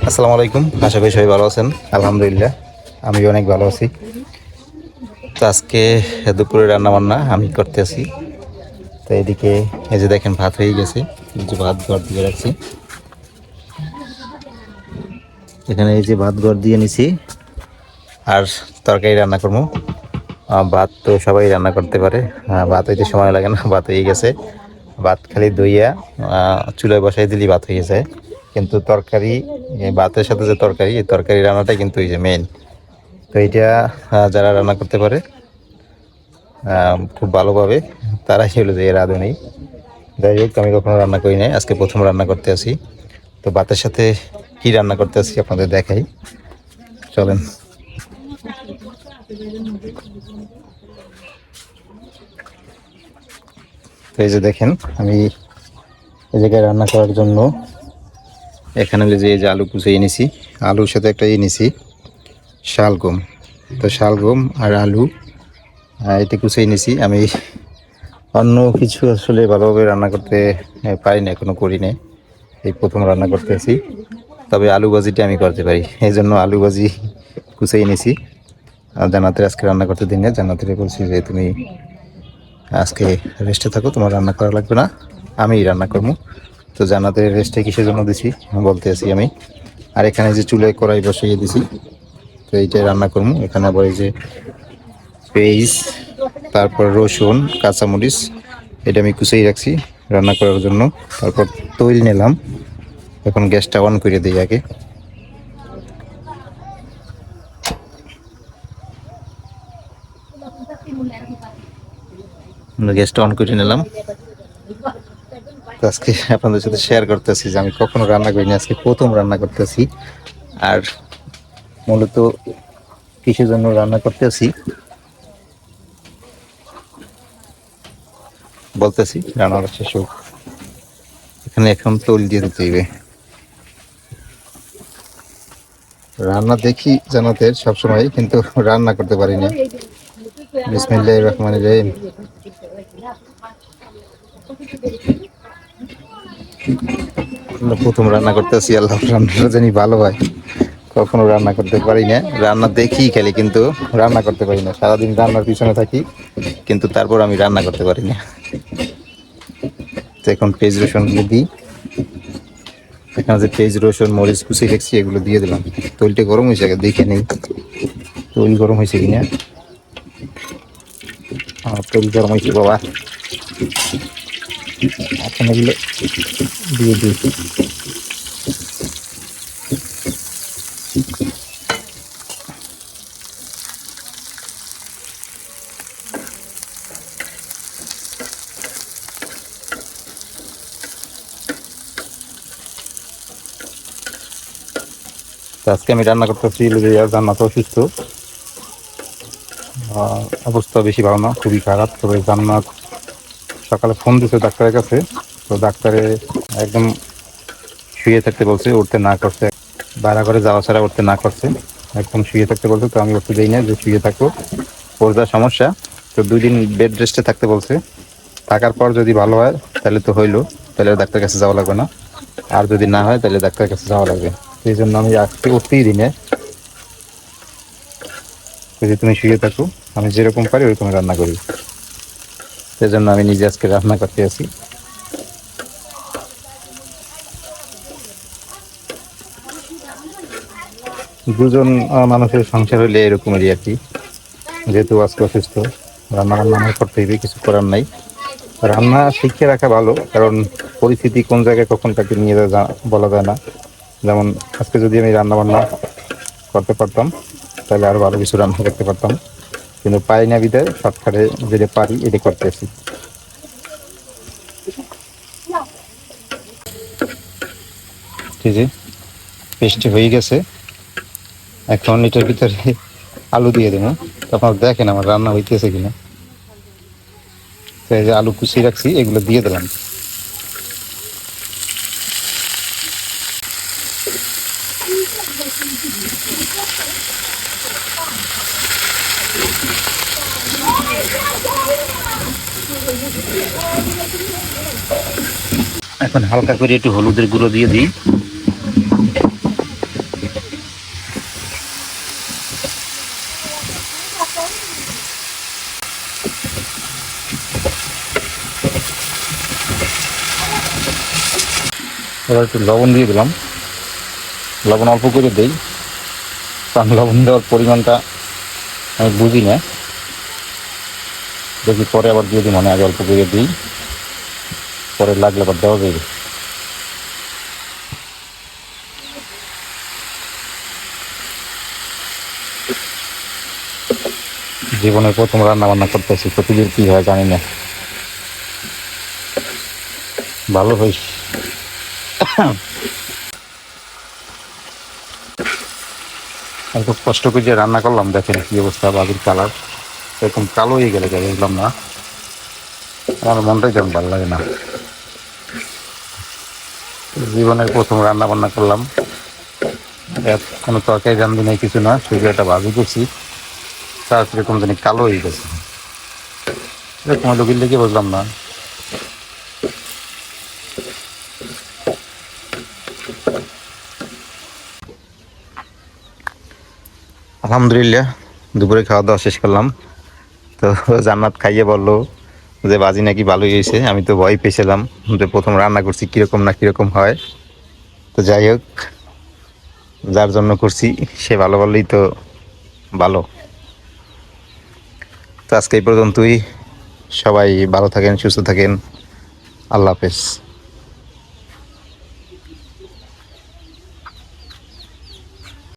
আসসালামু আলাইকুম, আশা করি সবাই ভালো আছেন। আলহামদুলিল্লাহ আমি অনেক ভালো আছি। তো আজকে দুপুরে রান্না বান্না আমি করতেছি। তো এদিকে এই যে দেখেন ভাত হয়ে গেছে, এই যে ভাত ঘর দিয়ে রাখছি। এখানে এই যে ভাত ঘর দিয়ে নিছি, আর তরকারি রান্না করবো। ভাত তো সবাই রান্না করতে পারে, ভাত হইতে সময় লাগে না, ভাত হয়ে গেছে। ভাত খালি দইয়া চুলায় বসাই দিলেই ভাত হয়ে যায়। কিন্তু তরকারি, ভাতের সাথে যে তরকারি, এই তরকারি রান্নাটা কিন্তু এই যে মেইন। তো এইটা যারা রান্না করতে পারে খুব ভালোভাবে, তারাই হলো যে এর রাঁধুনি। যাই হোক, আমি কখনো রান্না করি নাই, আজকে প্রথম রান্না করতে আসি। তো ভাতের সাথে কি রান্না করতে আসি আপনাদের দেখাই, চলেন। তো এই যে দেখেন, আমি এই জায়গায় রান্না করার জন্য এখানে যে এই যে আলু কুচিয়ে নিছি, আলুর সাথে একটা নিছি শালগম। তো শালগম আর আলু এটা কুচিয়ে নিছি। আমি অন্য কিছু আসলে ভালোভাবে রান্না করতে পারি না, এখনো করি না, এই প্রথম রান্না করতেছি। তবে আলু ভাজিটা আমি করতে পারি, এই জন্য আলু ভাজি কুচিয়ে নিছি। আর জান্নাতের আজকে রান্না করতে দিন না, জান্নাতের বলছি যে তুমি আজকে রেস্টে থাকো, তোমার রান্না করা লাগবে না, আমি রান্না করবো। তো জান্নাতের রেস্টে কিসের জন্য দিছি বলতে আছি আমি। আর এখানে যে চুলায় কড়াই বসিয়ে দিছি, তো এইটাই রান্না করবো। এখানে আবার এই যে পেঁয়াজ, তারপর রসুন, কাঁচামরিচ, এটা আমি কুচিয়ে রাখছি রান্না করার জন্য। তারপর তৈল নিলাম, এখন গ্যাসটা অন করে দিই আগে। গ্যাসটা অন করে নিলাম। আজকে আপনাদের সাথে শেয়ার করতেছি যে আমি কখনো রান্না করিনি, আজকে প্রথম রান্না করতেছি। আর মূলত কিসের জন্য রান্না করতেছি বলতেছি, রান্নার শেষ হোক। এখানে এখন তৈল দিয়ে দিতে হইবে। রান্না দেখি জানাতের সবসময়, কিন্তু রান্না করতে পারি না। বিসমিল্লাহির রহমানির রহিম। প্রথম রান্না করতেছি, আল্লাহ রান্নাটা জানি ভালো হয়। কখনো রান্না করতে পারি না, রান্না দেখি খালি, কিন্তু রান্না করতে পারি না। সারাদিন রান্নার পিছনে থাকি, কিন্তু তারপর আমি রান্না করতে পারি না। তো এখন পেঁয়াজ রসুনগুলো দিই। এখানে যে পেঁয়াজ রসুন মরিচ কুচি রেখেছি, এগুলো দিয়ে দিলাম। তৈলটা গরম হয়েছে, আগে দেখে নেই তৈল গরম হয়েছে কিনা। তৈল গরম হয়েছে বাবা, এখন এগুলো দিয়ে দিই। তো আজকে আমি রান্না করতেছি, জান্নাত অসুস্থ, অবস্থা বেশি ভালো না, খুবই খারাপ। তবে জান্নাত সকালে ফোন দিছে ডাক্তারের কাছে, তো ডাক্তারে একদম শুয়ে থাকতে বলছে, উঠতে না করছে। বাইরে করে যাওয়া ছাড়া উঠতে না করছে, একদম শুয়ে থাকতে বলছে। তো আমি উঠতে দিই না, যে শুয়ে থাকো, ওর যা সমস্যা। তো 2 দিন বেড রেস্টে থাকতে বলছে। থাকার পর যদি ভালো হয় তাহলে তো হইলো, তাহলে ডাক্তারের কাছে যাওয়া লাগবে না। আর যদি না হয় তাহলে ডাক্তারের কাছে যাওয়া লাগবে। সেই জন্য আমি আজকে উঠতেই দিই না, যদি তুমি শুয়ে থাকো, আমি যেরকম পারি ওইরকম রান্না করি। সেই জন্য আমি নিজে আজকে রান্না করতে আছি। দুজন মানুষের সংসার হইলে এরকমেরই আর কি। যেহেতু আজকে অসুস্থ, রান্না বান্না আমার করতে হইবে, কিছু করার নাই। রান্না শিখে রাখা ভালো, কারণ পরিস্থিতি কোন জায়গায় কখন তাকে নিয়ে বলা যায় না। যেমন আজকে যদি আমি রান্না বান্না করতে পারতাম, তাহলে আরো ভালো কিছু রান্না করতে পারতাম, কিন্তু পারি না বিধায় শর্টকাটে যেটা পারি এটা করতেছি। ঠিক আছে, পেস্টটি হয়ে গেছে। এখন এটার ভিতরে আলু দিয়ে দেবো। তখন দেখেন আমার রান্না হইতেছে কিনা। তো এই যে আলু কুচিয়ে রাখছি, এগুলো দিয়ে দিলাম। এখন হালকা করে একটু হলুদের গুঁড়ো দিয়ে দিই। এবার একটু লবণ দিয়ে দিলাম, লবণ অল্প করে দেই, কারণ লবণ দেওয়ার পরিমাণটা আমি বুঝি না, দেখি পরে আবার দিয়ে দিই, মানে আগে অল্প করে দিই, পরে লাগলে আবার দেওয়া যাবে। জীবনে প্রথম রান্না বান্না করতেছি, প্রতিদিন কী হয় জানি না, ভালো হইস। আমি খুব কষ্ট করে যে রান্না করলাম, দেখেন কি অবস্থা, বাবির কালার এরকম কালো হয়ে গেলে বুঝলাম না, আমার মনটাই যেমন ভালো লাগে না। জীবনের প্রথম রান্না বান্না করলাম, কোনো তরকারি রান্ধি নাই, কিছু না, শুধু একটা ভাজি করছি, তার এরকম জানি কালো হয়ে গেছে, এরকম হলো কি বুঝলাম না। আলহামদুলিল্লাহ, দুপুরে খাওয়া দাওয়া শেষ করলাম। তো জান্নাত খাইয়ে বললো যে বাজি নাকি ভালোই হয়েছে। আমি তো ভয় পেয়েছিলাম যে প্রথম রান্না করছি কীরকম না কীরকম হয়। তো যাই হোক, যার জন্য করছি সে ভালো বললেই তো ভালো। তো আজকে এই পর্যন্তই, সবাই ভালো থাকেন, সুস্থ থাকেন, আল্লাহ হাফেজ।